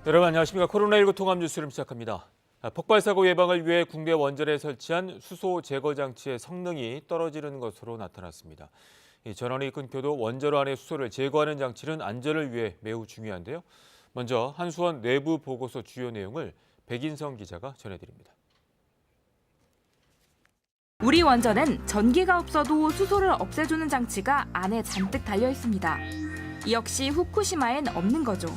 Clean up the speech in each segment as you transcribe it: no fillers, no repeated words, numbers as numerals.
여러분 안녕하십니까. 코로나19 통합 뉴스를 시작합니다. 폭발 사고 예방을 위해 국내 원전에 설치한 수소 제거 장치의 성능이 떨어지는 것으로 나타났습니다. 이 전원이 끊겨도 원자로 안의 수소를 제거하는 장치는 안전을 위해 매우 중요한데요. 먼저 한수원 내부 보고서 주요 내용을 백인성 기자가 전해드립니다. 우리 원전엔 전기가 없어도 수소를 없애주는 장치가 안에 잔뜩 달려 있습니다. 이 역시 후쿠시마엔 없는 거죠.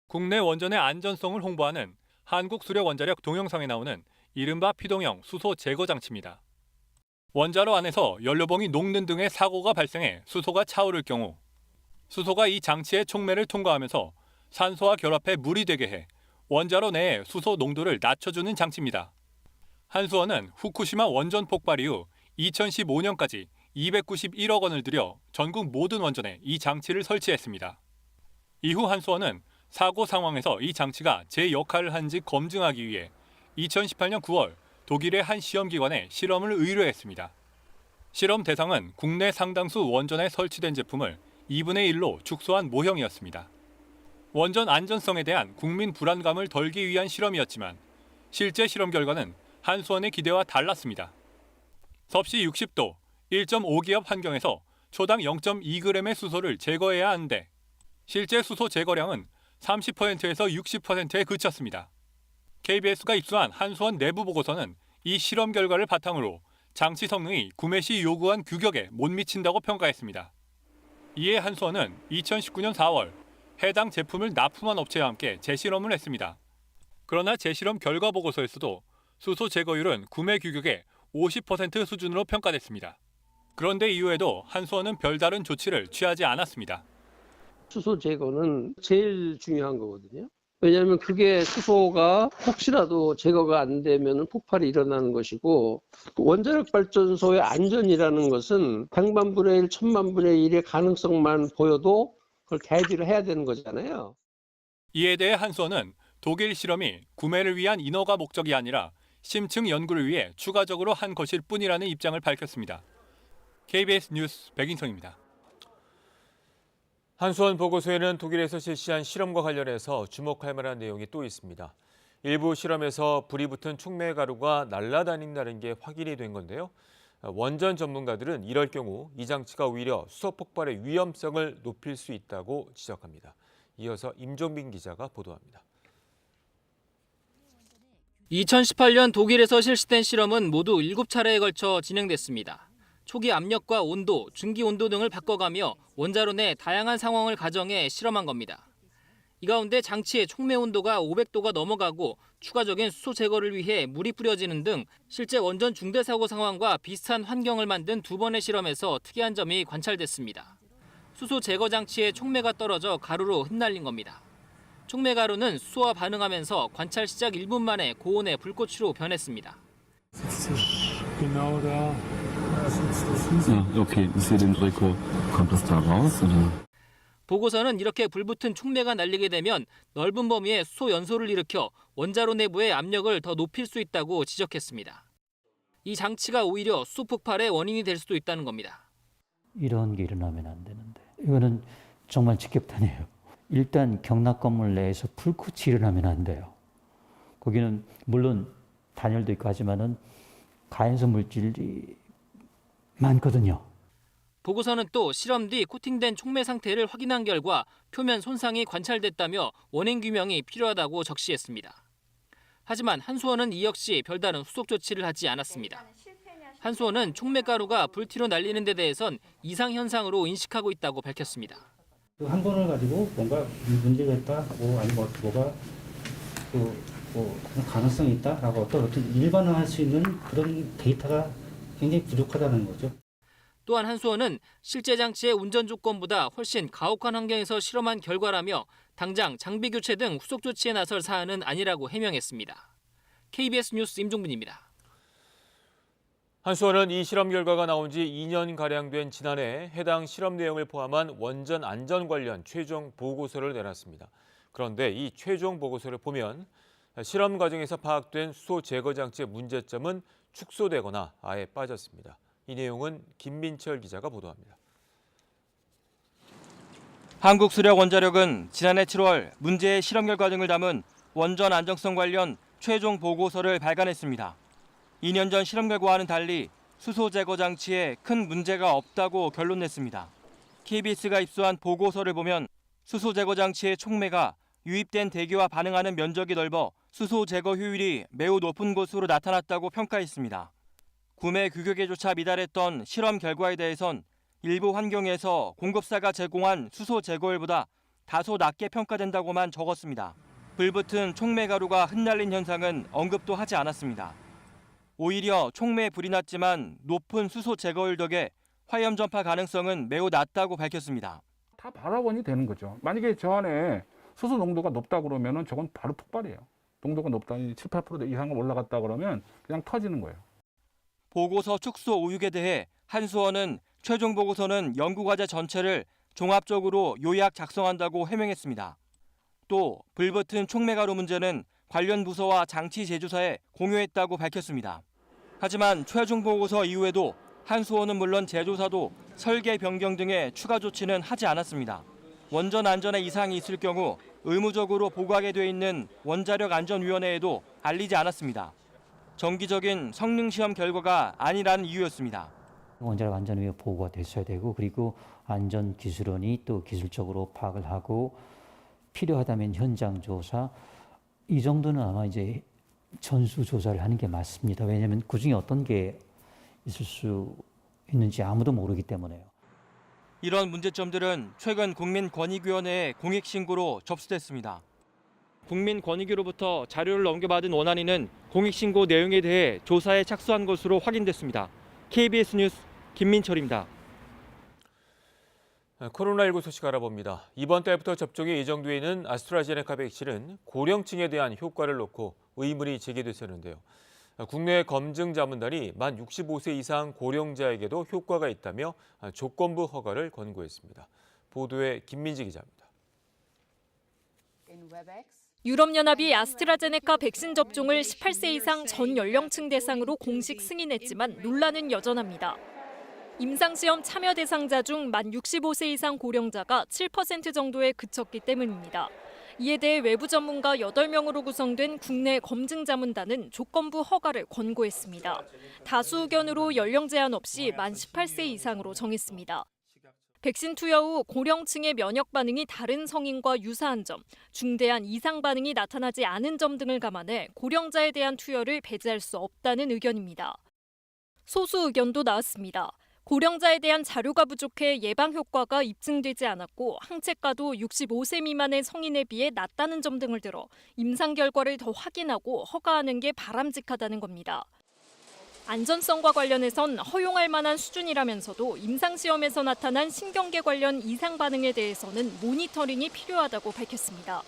국내 원전의 안전성을 홍보하는 한국수력원자력 동영상에 나오는 이른바 피동형 수소 제거 장치입니다. 원자로 안에서 연료봉이 녹는 등의 사고가 발생해 수소가 차오를 경우 수소가 이 장치의 촉매를 통과하면서 산소와 결합해 물이 되게 해 원자로 내의 수소 농도를 낮춰주는 장치입니다. 한수원은 후쿠시마 원전 폭발 이후 2015년까지 291억 원을 들여 전국 모든 원전에 이 장치를 설치했습니다. 이후 한수원은 사고 상황에서 이 장치가 제 역할을 한지 검증하기 위해 2018년 9월 독일의 한 시험기관에 실험을 의뢰했습니다. 실험 대상은 국내 상당수 원전에 설치된 제품을 2분의 1로 축소한 모형이었습니다. 원전 안전성에 대한 국민 불안감을 덜기 위한 실험이었지만 실제 실험 결과는 한수원의 기대와 달랐습니다. 섭씨 60도, 1.5기압 환경에서 초당 0.2g의 수소를 제거해야 하는데 실제 수소 제거량은 30%에서 60%에 그쳤습니다. KBS가 입수한 한수원 내부 보고서는 이 실험 결과를 바탕으로 장치 성능이 구매 시 요구한 규격에 못 미친다고 평가했습니다. 이에 한수원은 2019년 4월 해당 제품을 납품한 업체와 함께 재실험을 했습니다. 그러나 재실험 결과 보고서에서도 수소 제거율은 구매 규격의 50% 수준으로 평가됐습니다. 그런데 이후에도 한수원은 별다른 조치를 취하지 않았습니다. 수소 제거는 제일 중요한 거거든요. 왜냐하면 그게 수소가 혹시라도 제거가 안 되면 폭발이 일어나는 것이고 원자력 발전소의 안전이라는 것은 100만분의 1, 1000만분의 1의 가능성만 보여도 그걸 대비를 해야 되는 거잖아요. 이에 대해 한수원은 독일 실험이 구매를 위한 인허가 목적이 아니라 심층 연구를 위해 추가적으로 한 것일 뿐이라는 입장을 밝혔습니다. KBS 뉴스 백인성입니다. 한수원 보고서에는 독일에서 실시한 실험과 관련해서 주목할 만한 내용이 또 있습니다. 일부 실험에서 불이 붙은 촉매 가루가 날아다닌다는 게 확인이 된 건데요. 원전 전문가들은 이럴 경우 이 장치가 오히려 수소 폭발의 위험성을 높일 수 있다고 지적합니다. 이어서 임종빈 기자가 보도합니다. 2018년 독일에서 실시된 실험은 모두 7차례에 걸쳐 진행됐습니다. 초기 압력과 온도, 중기 온도 등을 바꿔가며 원자로 내 다양한 상황을 가정해 실험한 겁니다. 이 가운데 장치의 촉매 온도가 500도가 넘어가고 추가적인 수소 제거를 위해 물이 뿌려지는 등 실제 원전 중대 사고 상황과 비슷한 환경을 만든 두 번의 실험에서 특이한 점이 관찰됐습니다. 수소 제거 장치의 촉매가 떨어져 가루로 흩날린 겁니다. 촉매 가루는 수소와 반응하면서 관찰 시작 1분 만에 고온의 불꽃으로 변했습니다. Okay, ist hier den Drücke, kommt das da raus? Oder? 보고서는 이렇게 불붙은 촉매가 날리게 되면 넓은 범위의 수소 연소를 일으켜 원자로 내부의 압력을 더 높일 수 있다고 지적했습니다. 이 장치가 오히려 수소 폭발의 원인이 될 수도 있다는 겁니다. 이런 게 일어나면 안 되는데 이거는 정말 직격탄이에요. 일단 경락 건물 내에서 불꽃이 일어나면 안 돼요. 거기는 물론 단열도 있고 하지만은 가연소 물질이 많거든요. 보고서는 또 실험 뒤 코팅된 촉매 상태를 확인한 결과 표면 손상이 관찰됐다며 원인 규명이 필요하다고 적시했습니다. 하지만 한수원은 이 역시 별다른 후속 조치를 하지 않았습니다. 한수원은 촉매 가루가 불티로 날리는 데 대해선 이상 현상으로 인식하고 있다고 밝혔습니다. 한 번을 가지고 뭔가 문제가 있다, 아니면 뭐가 가능성이 있다라고 어떤 일반화할 수 있는 그런 데이터가 굉장히 부족하다는 거죠. 또한 한수원은 실제 장치의 운전 조건보다 훨씬 가혹한 환경에서 실험한 결과라며 당장 장비 교체 등 후속 조치에 나설 사안은 아니라고 해명했습니다. KBS 뉴스 임종빈입니다. 한수원은 이 실험 결과가 나온 지 2년가량 된 지난해 해당 실험 내용을 포함한 원전 안전 관련 최종 보고서를 내놨습니다. 그런데 이 최종 보고서를 보면 실험 과정에서 파악된 수소 제거 장치의 문제점은 축소되거나 아예 빠졌습니다. 이 내용은 김민철 기자가 보도합니다. 한국수력원자력은 지난해 7월 문제의 실험 결과 등을 담은 원전 안정성 관련 최종 보고서를 발간했습니다. 2년 전 실험 결과와는 달리 수소 제거 장치에 큰 문제가 없다고 결론냈습니다. KBS가 입수한 보고서를 보면 수소 제거 장치의 촉매가 유입된 대기와 반응하는 면적이 넓어 수소 제거 효율이 매우 높은 것으로 나타났다고 평가했습니다. 구매 규격에조차 미달했던 실험 결과에 대해선 일부 환경에서 공급사가 제공한 수소 제거율보다 다소 낮게 평가된다고만 적었습니다. 불붙은 촉매 가루가 흩날린 현상은 언급도 하지 않았습니다. 오히려 촉매에 불이 났지만 높은 수소 제거율 덕에 화염 전파 가능성은 매우 낮다고 밝혔습니다. 다 발화원이 되는 거죠. 만약에 저 안에 수소 농도가 높다 그러면은 저건 바로 폭발이에요. 농도가 높다, 7, 8% 이상 올라갔다 그러면 그냥 터지는 거예요. 보고서 축소 오육에 대해 한수원은 최종 보고서는 연구과제 전체를 종합적으로 요약 작성한다고 해명했습니다. 또 불붙은 촉매가루 문제는 관련 부서와 장치 제조사에 공유했다고 밝혔습니다. 하지만 최종 보고서 이후에도 한수원은 물론 제조사도 설계 변경 등의 추가 조치는 하지 않았습니다. 원전 안전에 이상이 있을 경우 의무적으로 보고하게 돼 있는 원자력안전위원회에도 알리지 않았습니다. 정기적인 성능 시험 결과가 아니라는 이유였습니다. 원자력 안전위에 보고가 됐어야 되고, 그리고 안전기술원이 또 기술적으로 파악을 하고 필요하다면 현장 조사, 이 정도는 아마 이제 전수 조사를 하는 게 맞습니다. 왜냐하면 그중에 어떤 게 있을 수 있는지 아무도 모르기 때문에요. 이런 문제점들은 최근 국민권익위원회에 공익신고로 접수됐습니다. 국민권익위로부터 자료를 넘겨받은 원안위는 공익신고 내용에 대해 조사에 착수한 것으로 확인됐습니다. KBS 뉴스 김민철입니다. 코로나19 소식 알아봅니다. 이번 달부터 접종이 예정돼 있는 아스트라제네카 백신은 고령층에 대한 효과를 놓고 의문이 제기됐었는데요. 국내 검증 자문단이 만 65세 이상 고령자에게도 효과가 있다며 조건부 허가를 권고했습니다. 보도에 김민지 기자입니다. 유럽연합이 아스트라제네카 백신 접종을 18세 이상 전 연령층 대상으로 공식 승인했지만 논란은 여전합니다. 임상시험 참여 대상자 중 만 65세 이상 고령자가 7% 정도에 그쳤기 때문입니다. 이에 대해 외부 전문가 8명으로 구성된 국내 검증자문단은 조건부 허가를 권고했습니다. 다수 의견으로 연령 제한 없이 만 18세 이상으로 정했습니다. 백신 투여 후 고령층의 면역 반응이 다른 성인과 유사한 점, 중대한 이상 반응이 나타나지 않은 점 등을 감안해 고령자에 대한 투여를 배제할 수 없다는 의견입니다. 소수 의견도 나왔습니다. 고령자에 대한 자료가 부족해 예방 효과가 입증되지 않았고 항체가도 65세 미만의 성인에 비해 낮다는 점 등을 들어 임상 결과를 더 확인하고 허가하는 게 바람직하다는 겁니다. 안전성과 관련해선 허용할 만한 수준이라면서도 임상시험에서 나타난 신경계 관련 이상 반응에 대해서는 모니터링이 필요하다고 밝혔습니다.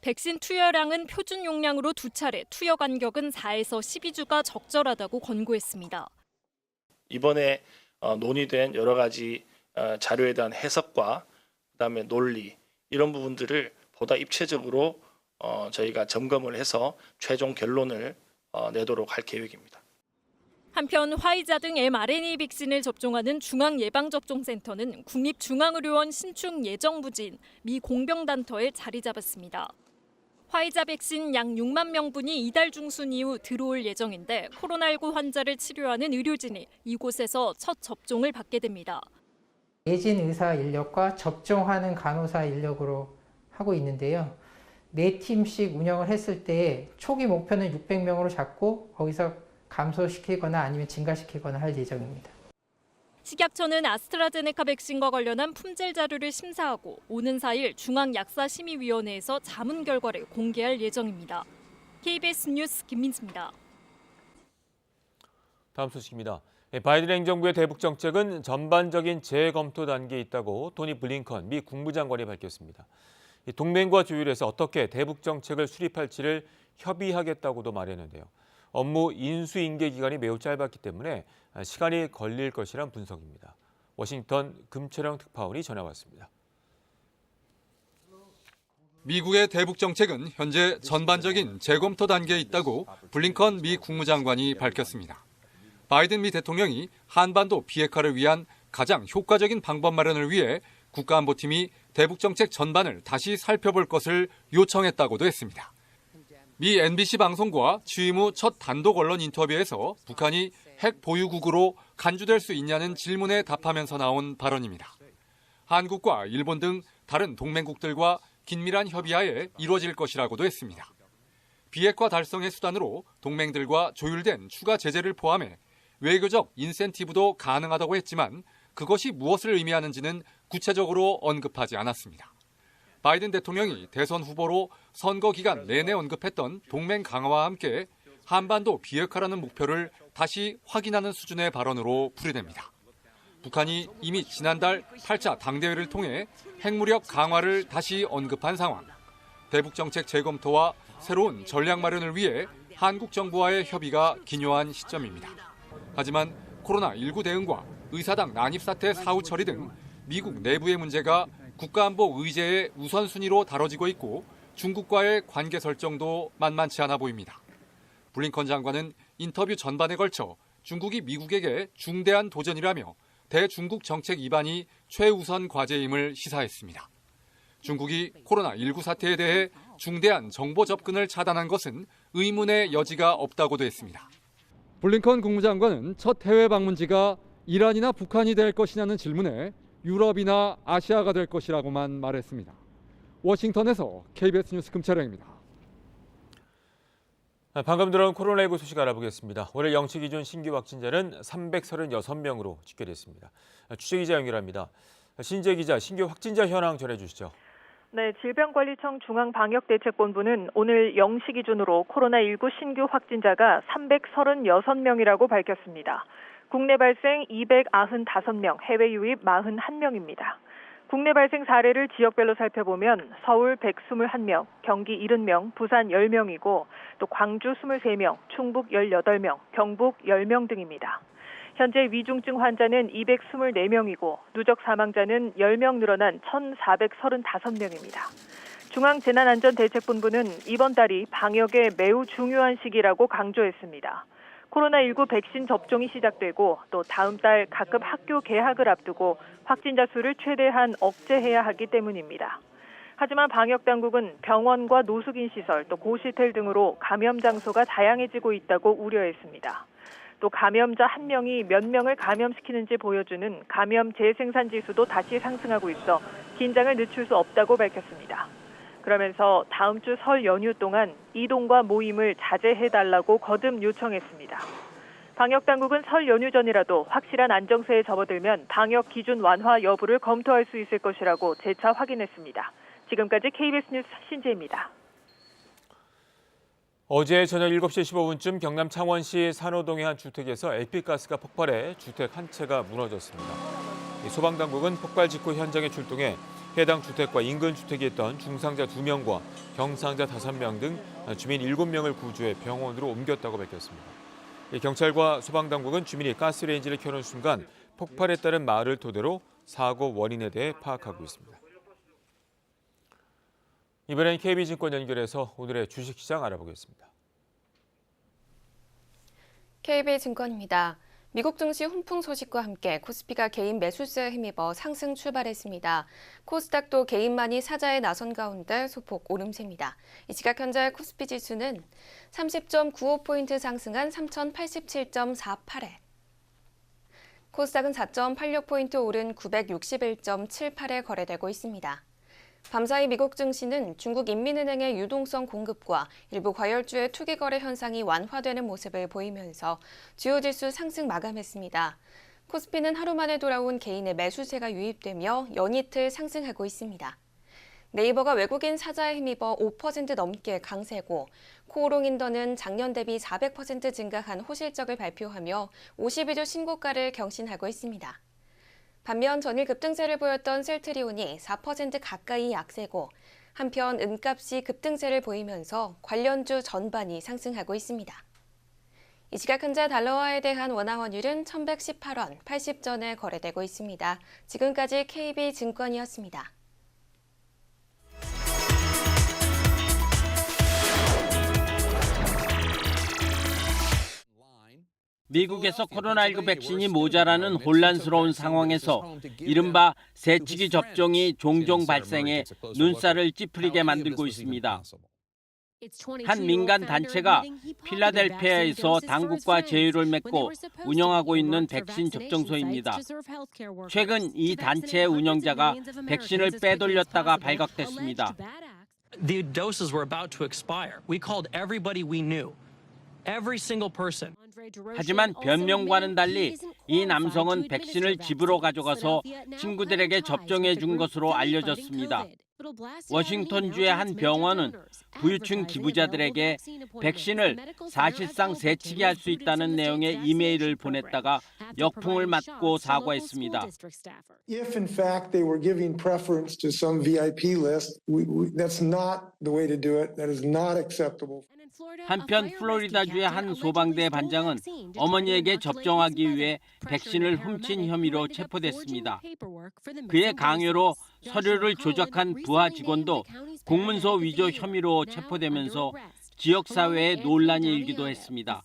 백신 투여량은 표준 용량으로 2차례, 투여 간격은 4에서 12주가 적절하다고 권고했습니다. 이번에 논의된 여러 가지 자료에 대한 해석과 그다음에 논리 이런 부분들을 보다 입체적으로 저희가 점검을 해서 최종 결론을 내도록 할 계획입니다. 한편 화이자 등 mRNA 백신을 접종하는 중앙예방접종센터는 국립중앙의료원 신축 예정부지인 미 공병단터에 자리 잡았습니다. 화이자 백신 약 6만 명분이 이달 중순 이후 들어올 예정인데 코로나19 환자를 치료하는 의료진이 이곳에서 첫 접종을 받게 됩니다. 예진 의사 인력과 접종하는 간호사 인력으로 하고 있는데요. 4팀씩 운영을 했을 때 초기 목표는 600명으로 잡고 거기서 감소시키거나 아니면 증가시키거나 할 예정입니다. 식약처는 아스트라제네카 백신과 관련한 품질 자료를 심사하고 오는 4일 중앙약사심의위원회에서 자문 결과를 공개할 예정입니다. KBS 뉴스 김민지입니다. 다음 소식입니다. 바이든 행정부의 대북 정책은 전반적인 재검토 단계에 있다고 토니 블링컨 미 국무장관이 밝혔습니다. 동맹과 조율해서 어떻게 대북 정책을 수립할지를 협의하겠다고도 말했는데요. 업무 인수인계 기간이 매우 짧았기 때문에 시간이 걸릴 것이란 분석입니다. 워싱턴 금철영 특파원이 전해왔습니다. 미국의 대북 정책은 현재 전반적인 재검토 단계에 있다고 블링컨 미 국무장관이 밝혔습니다. 바이든 미 대통령이 한반도 비핵화를 위한 가장 효과적인 방법 마련을 위해 국가안보팀이 대북정책 전반을 다시 살펴볼 것을 요청했다고도 했습니다. 미 NBC 방송과 취임 후 첫 단독 언론 인터뷰에서 북한이 핵 보유국으로 간주될 수 있냐는 질문에 답하면서 나온 발언입니다. 한국과 일본 등 다른 동맹국들과 긴밀한 협의하에 이루어질 것이라고도 했습니다. 비핵화 달성의 수단으로 동맹들과 조율된 추가 제재를 포함해 외교적 인센티브도 가능하다고 했지만 그것이 무엇을 의미하는지는 구체적으로 언급하지 않았습니다. 바이든 대통령이 대선 후보로 선거 기간 내내 언급했던 동맹 강화와 함께 한반도 비핵화라는 목표를 다시 확인하는 수준의 발언으로 풀이됩니다. 북한이 이미 지난달 8차 당대회를 통해 핵무력 강화를 다시 언급한 상황, 대북정책 재검토와 새로운 전략 마련을 위해 한국 정부와의 협의가 기묘한 시점입니다. 하지만 코로나19 대응과 의사당 난입 사태 사후 처리 등 미국 내부의 문제가 국가안보 의제의 우선순위로 다뤄지고 있고 중국과의 관계 설정도 만만치 않아 보입니다. 블링컨 장관은 인터뷰 전반에 걸쳐 중국이 미국에게 중대한 도전이라며 대중국 정책 입안이 최우선 과제임을 시사했습니다. 중국이 코로나19 사태에 대해 중대한 정보 접근을 차단한 것은 의문의 여지가 없다고도 했습니다. 블링컨 국무장관은 첫 해외 방문지가 이란이나 북한이 될 것이냐는 질문에 유럽이나 아시아가 될 것이라고만 말했습니다. 워싱턴에서 KBS 뉴스 금철영입니다. 방금 들어온 코로나19 소식 알아보겠습니다. 오늘 0시 기준 신규 확진자는 336명으로 집계됐습니다. 취재기자 연결합니다. 신재 기자, 신규 확진자 현황 전해주시죠. 네, 질병관리청 중앙방역대책본부는 오늘 0시 기준으로 코로나19 신규 확진자가 336명이라고 밝혔습니다. 국내 발생 295명, 해외 유입 41명입니다. 국내 발생 사례를 지역별로 살펴보면 서울 121명, 경기 70명, 부산 10명이고 또 광주 23명, 충북 18명, 경북 10명 등입니다. 현재 위중증 환자는 224명이고 누적 사망자는 10명 늘어난 1,435명입니다. 중앙재난안전대책본부는 이번 달이 방역에 매우 중요한 시기라고 강조했습니다. 코로나19 백신 접종이 시작되고 또 다음 달 각급 학교 개학을 앞두고 확진자 수를 최대한 억제해야 하기 때문입니다. 하지만 방역당국은 병원과 노숙인 시설, 또 고시텔 등으로 감염 장소가 다양해지고 있다고 우려했습니다. 또 감염자 한 명이 몇 명을 감염시키는지 보여주는 감염 재생산 지수도 다시 상승하고 있어 긴장을 늦출 수 없다고 밝혔습니다. 그러면서 다음 주 설 연휴 동안 이동과 모임을 자제해달라고 거듭 요청했습니다. 방역당국은 설 연휴 전이라도 확실한 안정세에 접어들면 방역 기준 완화 여부를 검토할 수 있을 것이라고 재차 확인했습니다. 지금까지 KBS 뉴스 신재입니다. 어제 저녁 7시 15분쯤 경남 창원시 산호동의 한 주택에서 LP가스가 폭발해 주택 한 채가 무너졌습니다. 소방당국은 폭발 직후 현장에 출동해 해당 주택과 인근 주택에 있던 중상자 2명과 경상자 5명 등 주민 7명을 구조해 병원으로 옮겼다고 밝혔습니다. 경찰과 소방당국은 주민이 가스레인지를 켜는 순간 폭발에 따른 말을 토대로 사고 원인에 대해 파악하고 있습니다. 이번엔 KB증권 연결해서 오늘의 주식시장 알아보겠습니다. KB증권입니다. 미국 증시 훈풍 소식과 함께 코스피가 개인 매수세에 힘입어 상승 출발했습니다. 코스닥도 개인만이 사자에 나선 가운데 소폭 오름세입니다. 이 시각 현재 코스피 지수는 30.95포인트 상승한 3087.48에 코스닥은 4.86포인트 오른 961.78에 거래되고 있습니다. 밤사이 미국 증시는 중국 인민은행의 유동성 공급과 일부 과열주의 투기 거래 현상이 완화되는 모습을 보이면서 주요 지수 상승 마감했습니다. 코스피는 하루 만에 돌아온 개인의 매수세가 유입되며 연이틀 상승하고 있습니다. 네이버가 외국인 사자에 힘입어 5% 넘게 강세고 코오롱인더는 작년 대비 400% 증가한 호실적을 발표하며 52주 신고가를 경신하고 있습니다. 반면 전일 급등세를 보였던 셀트리온이 4% 가까이 약세고 한편 은값이 급등세를 보이면서 관련주 전반이 상승하고 있습니다. 이 시각 현재 달러화에 대한 원화 환율은 1,118원 80전에 거래되고 있습니다. 지금까지 KB증권이었습니다. 미국에서 코로나19 백신이 모자라는 혼란스러운 상황에서 이른바 새치기 접종이 종종 발생해 눈살을 찌푸리게 만들고 있습니다. 한 민간 단체가 필라델피아에서 당국과 제휴를 맺고 운영하고 있는 백신 접종소입니다. 최근 이 단체의 운영자가 백신을 빼돌렸다가 발각됐습니다. The doses were about to expire. We called everybody we knew. Every single person. 하지만 변명과는 달리 이 남성은 백신을 집으로 가져가서 친구들에게 접종해 준 것으로 알려졌습니다. 워싱턴주의 한 병원은 부유층 기부자들에게 백신을 사실상 새치기할 수 있다는 내용의 이메일을 보냈다가 역풍을 맞고 사과했습니다. If in fact they were giving preference to some VIP list, that's not the way to do it. That is not acceptable. 한편 플로리다주의 한 소방대 반장은 어머니에게 접종하기 위해 백신을 훔친 혐의로 체포됐습니다. 그의 강요로 서류를 조작한 부하 직원도 공문서 위조 혐의로 체포되면서 지역사회에 논란이 일기도 했습니다.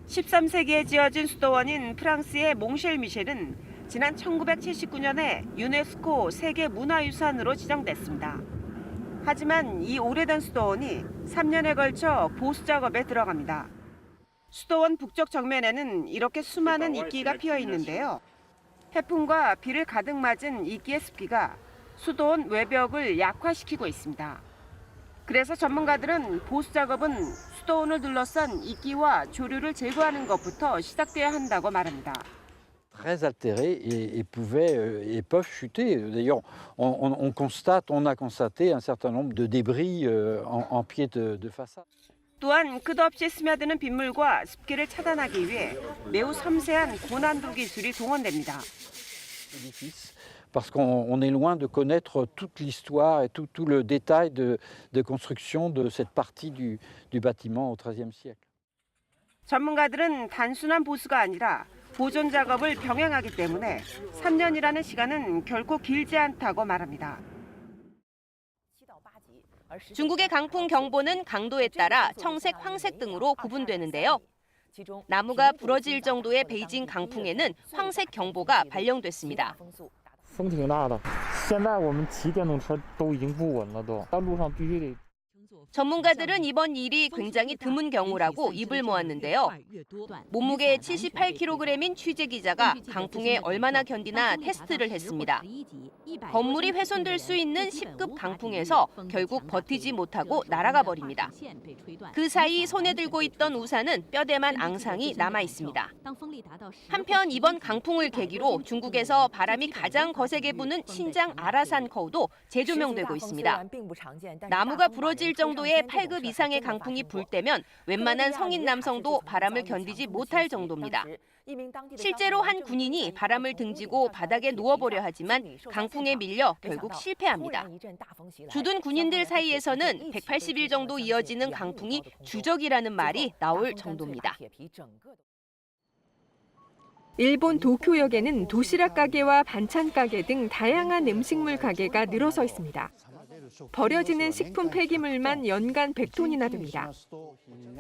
13세기에 지어진 수도원인 프랑스의 몽쉘 미셸은 지난 1979년에 유네스코 세계문화유산으로 지정됐습니다. 하지만 이 오래된 수도원이 3년에 걸쳐 보수 작업에 들어갑니다. 수도원 북쪽 정면에는 이렇게 수많은 이끼가 피어 있는데요. 해풍과 비를 가득 맞은 이끼의 습기가 수도원 외벽을 약화시키고 있습니다. 그래서 전문가들은 보수 작업은 수도원을 둘러싼 이끼와 조류를 제거하는 것부터 시작돼야 한다고 말합니다. très altérés et peuvent chuter. D'ailleurs, on a constaté un certain nombre de débris en pied de façade. 또한 끝없이 스며드는 빗물과 습기를 차단하기 위해 매우 섬세한 고난도 기술이 동원됩니다. Parce qu'on est loin de connaître toute l'histoire et tout le détail de construction de cette partie du bâtiment au XIIIe siècle. 전문가들은 단순한 보수가 아니라 보존 작업을 병행하기 때문에 3년이라는 시간은 결코 길지 않다고 말합니다. 중국의 강풍 경보는 강도에 따라 청색, 황색 등으로 구분되는데요. 나무가 부러질 정도의 베이징 강풍에는 황색 경보가 발령됐습니다. 风挺大的，现在我们骑电动车都已经不稳了，到路上必须得。 전문가들은 이번 일이 굉장히 드문 경우라고 입을 모았는데요. 몸무게 78kg인 취재 기자가 강풍에 얼마나 견디나 테스트를 했습니다. 건물이 훼손될 수 있는 10급 강풍에서 결국 버티지 못하고 날아가 버립니다. 그 사이 손에 들고 있던 우산은 뼈대만 앙상이 남아 있습니다. 한편 이번 강풍을 계기로 중국에서 바람이 가장 거세게 부는 신장 아라산커우도 재조명되고 있습니다. 나무가 부러질 정도의 8급 이상의 강풍이 불 때면 웬만한 성인 남성도 바람을 견디지 못할 정도입니다. 실제로 한 군인이 바람을 등지고 바닥에 누워보려 하지만 강풍에 밀려 결국 실패합니다. 주둔 군인들 사이에서는 180일 정도 이어지는 강풍이 주적이라는 말이 나올 정도입니다. 일본 도쿄역에는 도시락 가게와 반찬 가게 등 다양한 음식물 가게가 늘어서 있습니다. 버려지는 식품 폐기물만 연간 100톤이나 됩니다.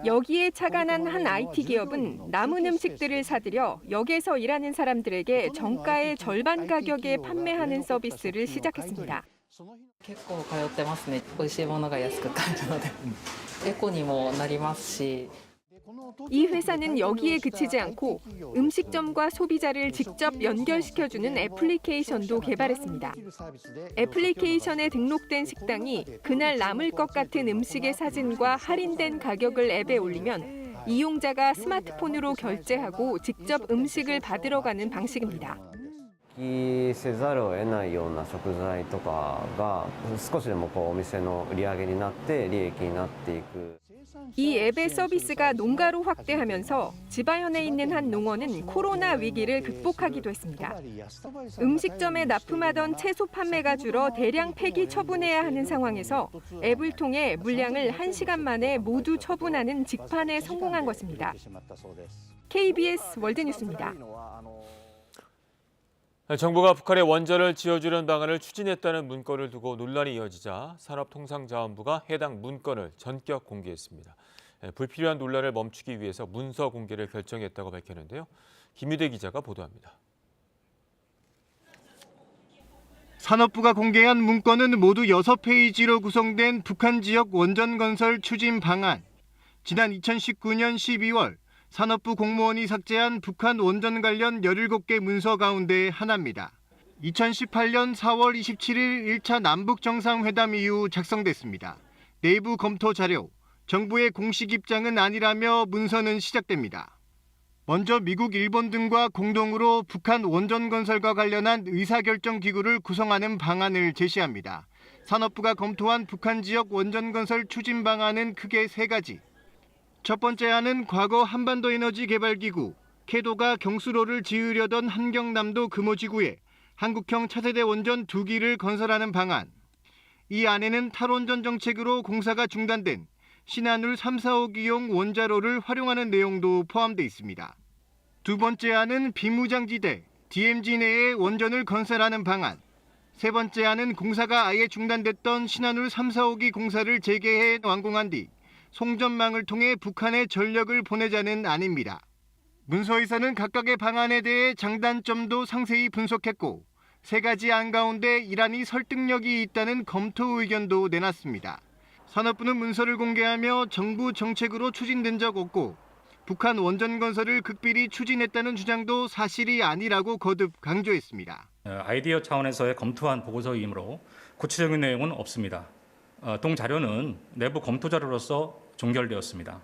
여기에 착안한 한 IT 기업은 남은 음식들을 사들여 역에서 일하는 사람들에게 정가의 절반 가격에 판매하는 서비스를 시작했습니다. 結構通ってますね。美味しいものが安く買えるので、エコにもなりますし。 이 회사는 여기에 그치지 않고 음식점과 소비자를 직접 연결시켜주는 애플리케이션도 개발했습니다. 애플리케이션에 등록된 식당이 그날 남을 것 같은 음식의 사진과 할인된 가격을 앱에 올리면 이용자가 스마트폰으로 결제하고 직접 음식을 받으러 가는 방식입니다. せざるを得ないような食材とかが少しでもお店の売り上げになって利益になっていく。 이 앱의 서비스가 농가로 확대하면서 지바현에 있는 한 농원은 코로나 위기를 극복하기도 했습니다. 음식점에 납품하던 채소 판매가 줄어 대량 폐기 처분해야 하는 상황에서 앱을 통해 물량을 1시간 만에 모두 처분하는 직판에 성공한 것입니다. KBS 월드뉴스입니다. 정부가 북한에 원전을 지어주려는 방안을 추진했다는 문건을 두고 논란이 이어지자 산업통상자원부가 해당 문건을 전격 공개했습니다. 불필요한 논란을 멈추기 위해서 문서 공개를 결정했다고 밝혔는데요. 김유대 기자가 보도합니다. 산업부가 공개한 문건은 모두 6페이지로 구성된 북한 지역 원전 건설 추진 방안. 지난 2019년 12월 산업부 공무원이 삭제한 북한 원전 관련 17개 문서 가운데 하나입니다. 2018년 4월 27일 1차 남북 정상회담 이후 작성됐습니다. 내부 검토 자료, 정부의 공식 입장은 아니라며 문서는 시작됩니다. 먼저 미국, 일본 등과 공동으로 북한 원전 건설과 관련한 의사결정 기구를 구성하는 방안을 제시합니다. 산업부가 검토한 북한 지역 원전 건설 추진 방안은 크게 3가지. 첫 번째 안은 과거 한반도 에너지 개발 기구, 캐도가 경수로를 지으려던 한경남도 금호지구에 한국형 차세대 원전 2기를 건설하는 방안. 이 안에는 탈원전 정책으로 공사가 중단된 신한울 3, 4호기용 원자로를 활용하는 내용도 포함되어 있습니다. 두 번째 안은 비무장지대, DMZ 내에 원전을 건설하는 방안. 세 번째 안은 공사가 아예 중단됐던 신한울 3, 4호기 공사를 재개해 완공한 뒤 송전망을 통해 북한에 전력을 보내자는 안입니다. 문서에서는 각각의 방안에 대해 장단점도 상세히 분석했고 3가지 안 가운데 이란이 설득력이 있다는 검토 의견도 내놨습니다. 산업부는 문서를 공개하며 정부 정책으로 추진된 적 없고 북한 원전 건설을 극비리 추진했다는 주장도 사실이 아니라고 거듭 강조했습니다. 아이디어 차원에서의 검토한 보고서이므로 구체적인 내용은 없습니다. 동 자료는 내부 검토 자료로서 종결되었습니다.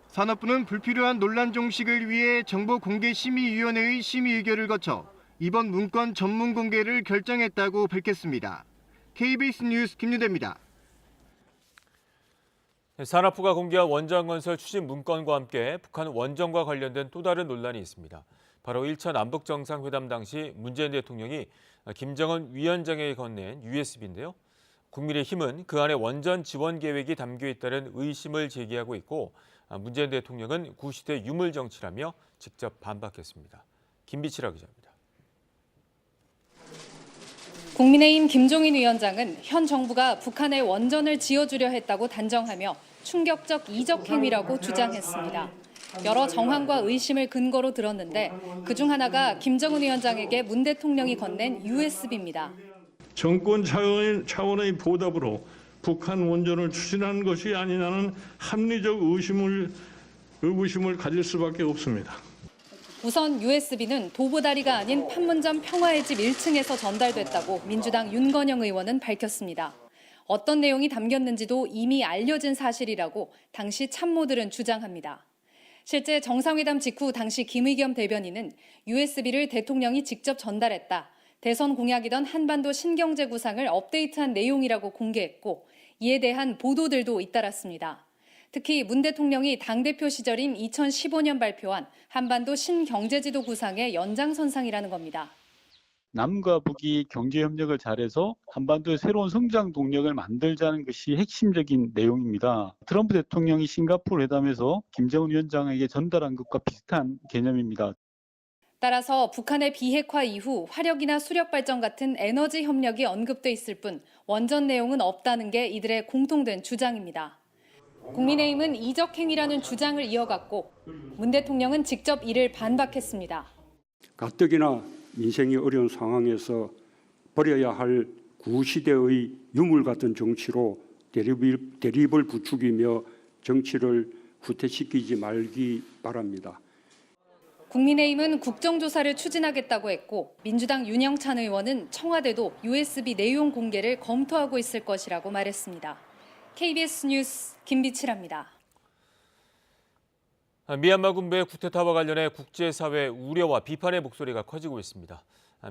산업부는 불필요한 논란 종식을 위해 정보공개심의위원회의 심의 의결을 거쳐 이번 문건 전문 공개를 결정했다고 밝혔습니다. KBS 뉴스 김유대입니다. 산업부가 공개한 원전 건설 추진 문건과 함께 북한 원전과 관련된 또 다른 논란이 있습니다. 바로 1차 남북 정상회담 당시 문재인 대통령이 김정은 위원장에게 건넨 USB인데요. 국민의힘은 그 안에 원전 지원 계획이 담겨 있다는 의심을 제기하고 있고 문재인 대통령은 구시대 유물 정치라며 직접 반박했습니다. 김비치라 기자입니다. 국민의힘 김종인 위원장은 현 정부가 북한에 원전을 지어주려 했다고 단정하며 충격적 이적 행위라고 주장했습니다. 여러 정황과 의심을 근거로 들었는데 그중 하나가 김정은 위원장에게 문 대통령이 건넨 USB입니다. 정권 차원의 보답으로 북한 원전을 추진하는 것이 아니냐는 합리적 의구심을 가질 수밖에 없습니다. 우선 USB는 도보다리가 아닌 판문점 평화의 집 1층에서 전달됐다고 민주당 윤건영 의원은 밝혔습니다. 어떤 내용이 담겼는지도 이미 알려진 사실이라고 당시 참모들은 주장합니다. 실제 정상회담 직후 당시 김의겸 대변인은 USB를 대통령이 직접 전달했다. 대선 공약이던 한반도 신경제 구상을 업데이트한 내용이라고 공개했고 이에 대한 보도들도 잇따랐습니다. 특히 문 대통령이 당대표 시절인 2015년 발표한 한반도 신경제지도 구상의 연장선상이라는 겁니다. 남과 북이 경제협력을 잘해서 한반도의 새로운 성장 동력을 만들자는 것이 핵심적인 내용입니다. 트럼프 대통령이 싱가포르 회담에서 김정은 위원장에게 전달한 것과 비슷한 개념입니다. 따라서 북한의 비핵화 이후 화력이나 수력 발전 같은 에너지 협력이 언급돼 있을 뿐 원전 내용은 없다는 게 이들의 공통된 주장입니다. 국민의힘은 이적 행위라는 주장을 이어갔고 문 대통령은 직접 이를 반박했습니다. 가뜩이나 민생이 어려운 상황에서 버려야 할 구시대의 유물 같은 정치로 대립을 부추기며 정치를 후퇴시키지 말기 바랍니다. 국민의힘은 국정조사를 추진하겠다고 했고 민주당 윤영찬 의원은 청와대도 USB 내용 공개를 검토하고 있을 것이라고 말했습니다. KBS 뉴스 김비치라입니다. 미얀마 군부의 쿠데타와 관련해 국제사회 우려와 비판의 목소리가 커지고 있습니다.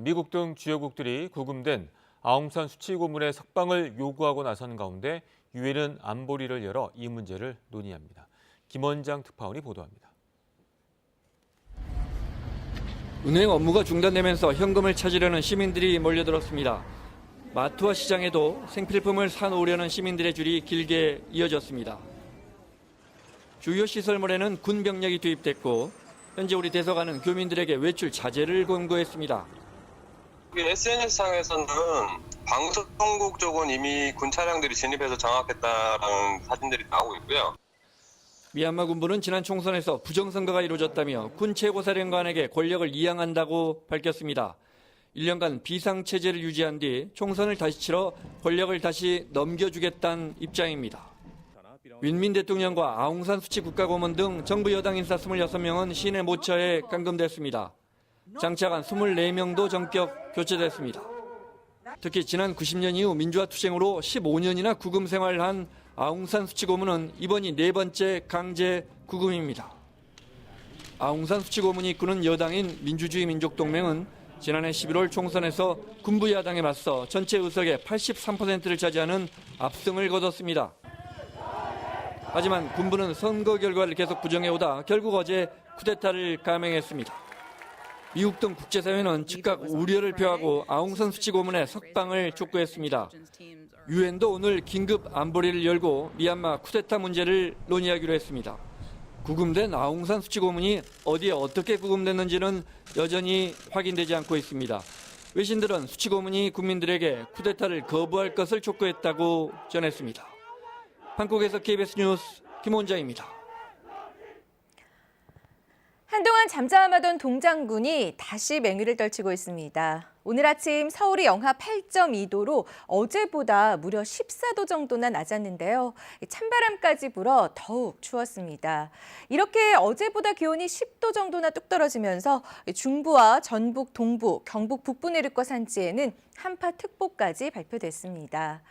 미국 등 주요국들이 구금된 아웅산 수치 고문의 석방을 요구하고 나서는 가운데 유엔은 안보리를 열어 이 문제를 논의합니다. 김원장 특파원이 보도합니다. 은행 업무가 중단되면서 현금을 찾으려는 시민들이 몰려들었습니다. 마트와 시장에도 생필품을 사놓으려는 시민들의 줄이 길게 이어졌습니다. 주요 시설물에는 군 병력이 투입됐고 현재 우리 대사관은 교민들에게 외출 자제를 권고했습니다. SNS상에서는 방송국 쪽은 이미 군 차량들이 진입해서 장악했다는 사진들이 나오고 있고요. 미얀마 군부는 지난 총선에서 부정선거가 이루어졌다며 군 최고사령관에게 권력을 이양한다고 밝혔습니다. 1년간 비상체제를 유지한 뒤 총선을 다시 치러 권력을 다시 넘겨주겠다는 입장입니다. 윈민 대통령과 아웅산 수치 국가고문 등 정부 여당 인사 26명은 시내 모처에 감금됐습니다. 장차관 24명도 전격 교체됐습니다. 특히 지난 90년 이후 민주화 투쟁으로 15년이나 구금 생활을 한 아웅산 수치 고문은 이번이 4번째 강제 구금입니다. 아웅산 수치 고문이 이끄는 여당인 민주주의 민족동맹은 지난해 11월 총선에서 군부 야당에 맞서 전체 의석의 83%를 차지하는 압승을 거뒀습니다. 하지만 군부는 선거 결과를 계속 부정해오다 결국 어제 쿠데타를 감행했습니다. 미국 등 국제사회는 즉각 우려를 표하고 아웅산 수치 고문의 석방을 촉구했습니다. 유엔도 오늘 긴급 안보리를 열고 미얀마 쿠데타 문제를 논의하기로 했습니다. 구금된 아웅산 수치 고문이 어디에 어떻게 구금됐는지는 여전히 확인되지 않고 있습니다. 외신들은 수치 고문이 국민들에게 쿠데타를 거부할 것을 촉구했다고 전했습니다. 한국에서 KBS 뉴스 김원장입니다. 한동안 잠잠하던 동장군이 다시 맹위를 떨치고 있습니다. 오늘 아침 서울이 영하 8.2도로 어제보다 무려 14도 정도나 낮았는데요. 찬바람까지 불어 더욱 추웠습니다. 이렇게 어제보다 기온이 10도 정도나 뚝 떨어지면서 중부와 전북 동부, 경북 북부 내륙과 산지에는 한파특보까지 발표됐습니다.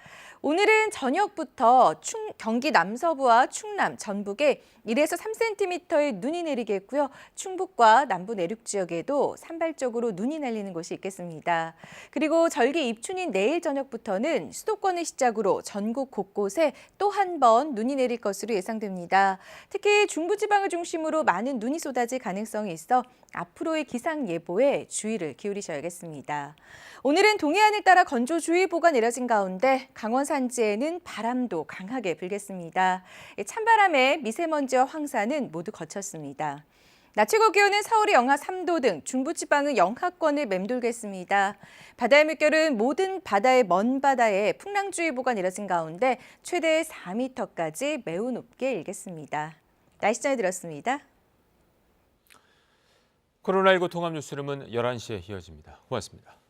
오늘은 저녁부터 경기 남서부와 충남, 전북에 1에서 3cm의 눈이 내리겠고요. 충북과 남부 내륙 지역에도 산발적으로 눈이 날리는 곳이 있겠습니다. 그리고 절기 입춘인 내일 저녁부터는 수도권을 시작으로 전국 곳곳에 또 한 번 눈이 내릴 것으로 예상됩니다. 특히 중부지방을 중심으로 많은 눈이 쏟아질 가능성이 있어 앞으로의 기상 예보에 주의를 기울이셔야겠습니다. 오늘은 동해안을 따라 건조주의보가 내려진 가운데 강원 산지에는 바람도 강하게 불겠습니다. 찬바람에 미세먼지와 황사는 모두 거쳤습니다. 낮 최고 기온은 서울이 영하 3도 등 중부지방은 영하권을 맴돌겠습니다. 바다의 물결은 모든 바다의 먼 바다에 풍랑주의보가 내려진 가운데 최대 4m까지 매우 높게 일겠습니다. 날씨 전해드렸습니다. 코로나19 통합 뉴스룸은 11시에 이어집니다. 고맙습니다.